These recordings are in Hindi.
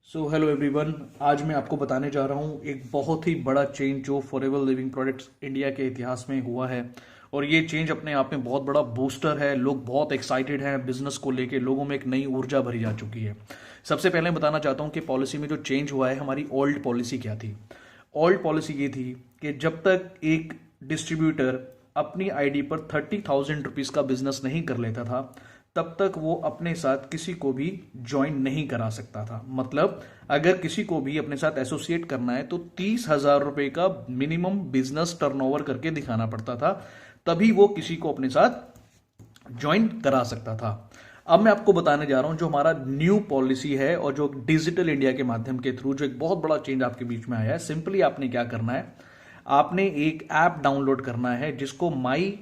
Hello everyone. आज मैं आपको बताने जा रहा हूँ एक बहुत ही बड़ा चेंज जो फॉरएवर लिविंग प्रोडक्ट्स इंडिया के इतिहास में हुआ है। और ये चेंज अपने आप में बहुत बड़ा बूस्टर है। लोग बहुत एक्साइटेड हैं बिजनेस को लेके, लोगों में एक नई ऊर्जा भरी जा चुकी है। सबसे पहले मैं बताना चाहता हूँ कि पॉलिसी में जो चेंज हुआ है, हमारी ओल्ड पॉलिसी क्या थी। ओल्ड पॉलिसी ये थी कि जब तक एक डिस्ट्रीब्यूटर अपनी आईडी पर 30,000 रुपीज का बिजनेस नहीं कर लेता था, तब तक वो अपने साथ किसी को भी ज्वाइन नहीं करा सकता था। मतलब अगर किसी को भी अपने साथ एसोसिएट करना है तो 30,000 रुपए का मिनिमम बिजनेस टर्नओवर करके दिखाना पड़ता था, तभी वो किसी को अपने साथ ज्वाइन करा सकता था। अब मैं आपको बताने जा रहा हूं जो हमारा न्यू पॉलिसी है और जो डिजिटल इंडिया के माध्यम के थ्रू जो एक बहुत बड़ा चेंज आपके बीच में आया है। सिंपली आपने क्या करना है, आपने एक ऐप डाउनलोड करना है जिसको माई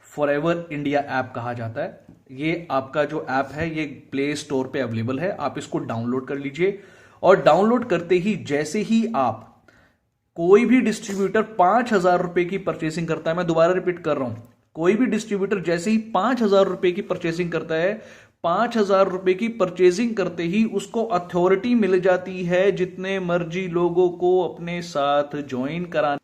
फॉरएवर इंडिया ऐप कहा जाता है। ये आपका जो ऐप है ये प्ले स्टोर पे अवेलेबल है, आप इसको डाउनलोड कर लीजिए। और डाउनलोड करते ही जैसे ही आप कोई भी डिस्ट्रीब्यूटर 5,000 रुपए की परचेसिंग करता है, मैं दोबारा रिपीट कर रहा हूं, कोई भी डिस्ट्रीब्यूटर जैसे ही 5,000 रुपए की परचेसिंग करता है, 5,000 रुपए की परचेसिंग करते ही उसको अथॉरिटी मिल जाती है जितने मर्जी लोगों को अपने साथ ज्वाइन कराने।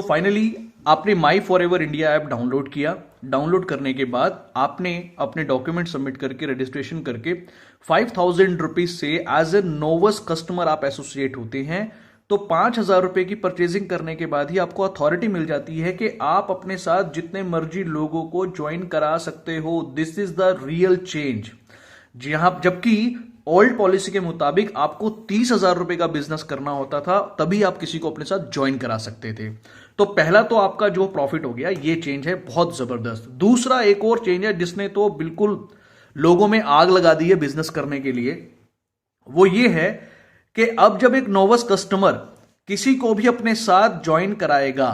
फाइनली आपने माई फॉरएवर इंडिया ऐप डाउनलोड किया। डाउनलोड करने के बाद आपने अपने डॉक्यूमेंट सबमिट करके रजिस्ट्रेशन करके 5,000 रुपीज से एज ए नोवस कस्टमर आप एसोसिएट होते हैं। तो 5,000 रुपए की परचेजिंग करने के बाद ही आपको अथॉरिटी मिल जाती है कि आप अपने साथ जितने मर्जी लोगों को ज्वाइन करा सकते हो। This is the real change. जी हाँ, जबकि ओल्ड पॉलिसी के मुताबिक आपको 30,000 रुपए का बिजनेस करना होता था, तभी आप किसी को अपने साथ ज्वाइन करा सकते थे। तो पहला तो आपका जो प्रॉफिट हो गया, ये चेंज है बहुत जबरदस्त। दूसरा एक और चेंज है जिसने तो बिल्कुल लोगों में आग लगा दी है बिजनेस करने के लिए। वो ये है कि अब जब एक नोवस कस्टमर किसी को भी अपने साथ ज्वाइन कराएगा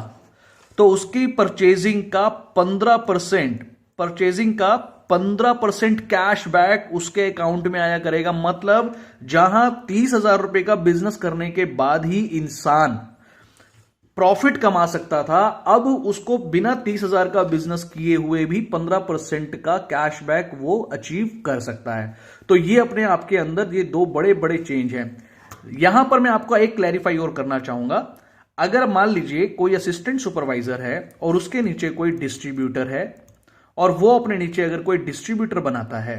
तो उसकी परचेजिंग का 15% कैशबैक उसके अकाउंट में आया करेगा। मतलब जहां 30,000 रुपए का बिजनेस करने के बाद ही इंसान प्रॉफिट कमा सकता था, अब उसको बिना 30,000 का बिजनेस किए हुए भी 15% का कैशबैक वो अचीव कर सकता है। तो ये अपने आपके अंदर ये दो बड़े बड़े चेंज हैं। यहां पर मैं आपको एक क्लैरिफाई और करना चाहूंगा। अगर मान लीजिए कोई असिस्टेंट सुपरवाइजर है और उसके नीचे कोई डिस्ट्रीब्यूटर है और वो अपने नीचे अगर कोई डिस्ट्रीब्यूटर बनाता है,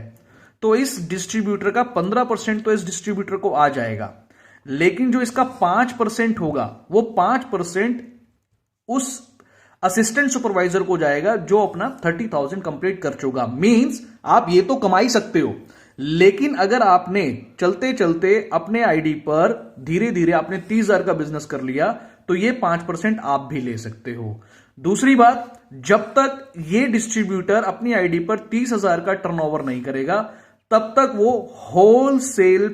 तो इस डिस्ट्रीब्यूटर का 15% तो इस डिस्ट्रीब्यूटर को आ जाएगा, लेकिन जो इसका 5% होगा वो 5% उस असिस्टेंट सुपरवाइजर को जाएगा जो अपना 30,000 कंप्लीट कर चुका। मींस आप ये तो कमा ही सकते हो, लेकिन अगर आपने चलते चलते अपने आईडी पर धीरे धीरे आपने 30,000 का बिजनेस कर लिया तो ये 5% आप भी ले सकते हो। दूसरी बात, जब तक ये डिस्ट्रीब्यूटर अपनी आईडी पर 30,000 का टर्नओवर नहीं करेगा, तब तक वो होलसेल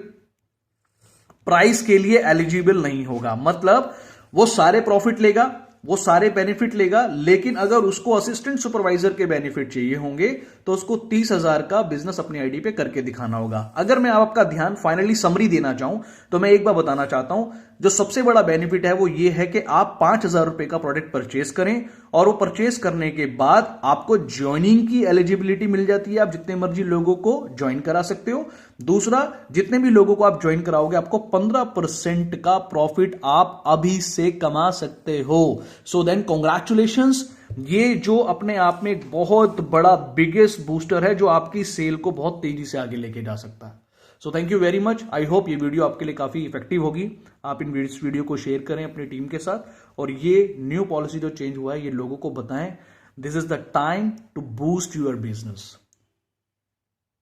प्राइस के लिए एलिजिबल नहीं होगा। मतलब वो सारे प्रॉफिट लेगा, वो सारे बेनिफिट लेगा, लेकिन अगर उसको असिस्टेंट सुपरवाइजर के बेनिफिट चाहिए होंगे तो उसको 30,000 का बिजनेस अपनी आईडी पे करके दिखाना होगा। अगर मैं आपका ध्यान फाइनली समरी देना चाहूं तो मैं एक बार बताना चाहता हूं, जो सबसे बड़ा बेनिफिट है वो ये है कि आप 5,000 रुपए का प्रोडक्ट परचेज करें और वो परचेज करने के बाद आपको ज्वाइनिंग की एलिजिबिलिटी मिल जाती है। आप जितने मर्जी लोगों को ज्वाइन करा सकते हो। दूसरा, जितने भी लोगों को आप ज्वाइन कराओगे आपको 15% का प्रॉफिट आप अभी से कमा सकते हो। So then congratulations. ये जो अपने आप में एक बहुत बड़ा बिगेस्ट बूस्टर है जो आपकी सेल को बहुत तेजी से आगे लेके जा सकता है। So thank you very much. I hope ये वीडियो आपके लिए काफी इफेक्टिव होगी। आप इस वीडियो को शेयर करें अपनी टीम के साथ और ये न्यू पॉलिसी जो चेंज हुआ है ये लोगों को बताएं। This is the time to boost your business.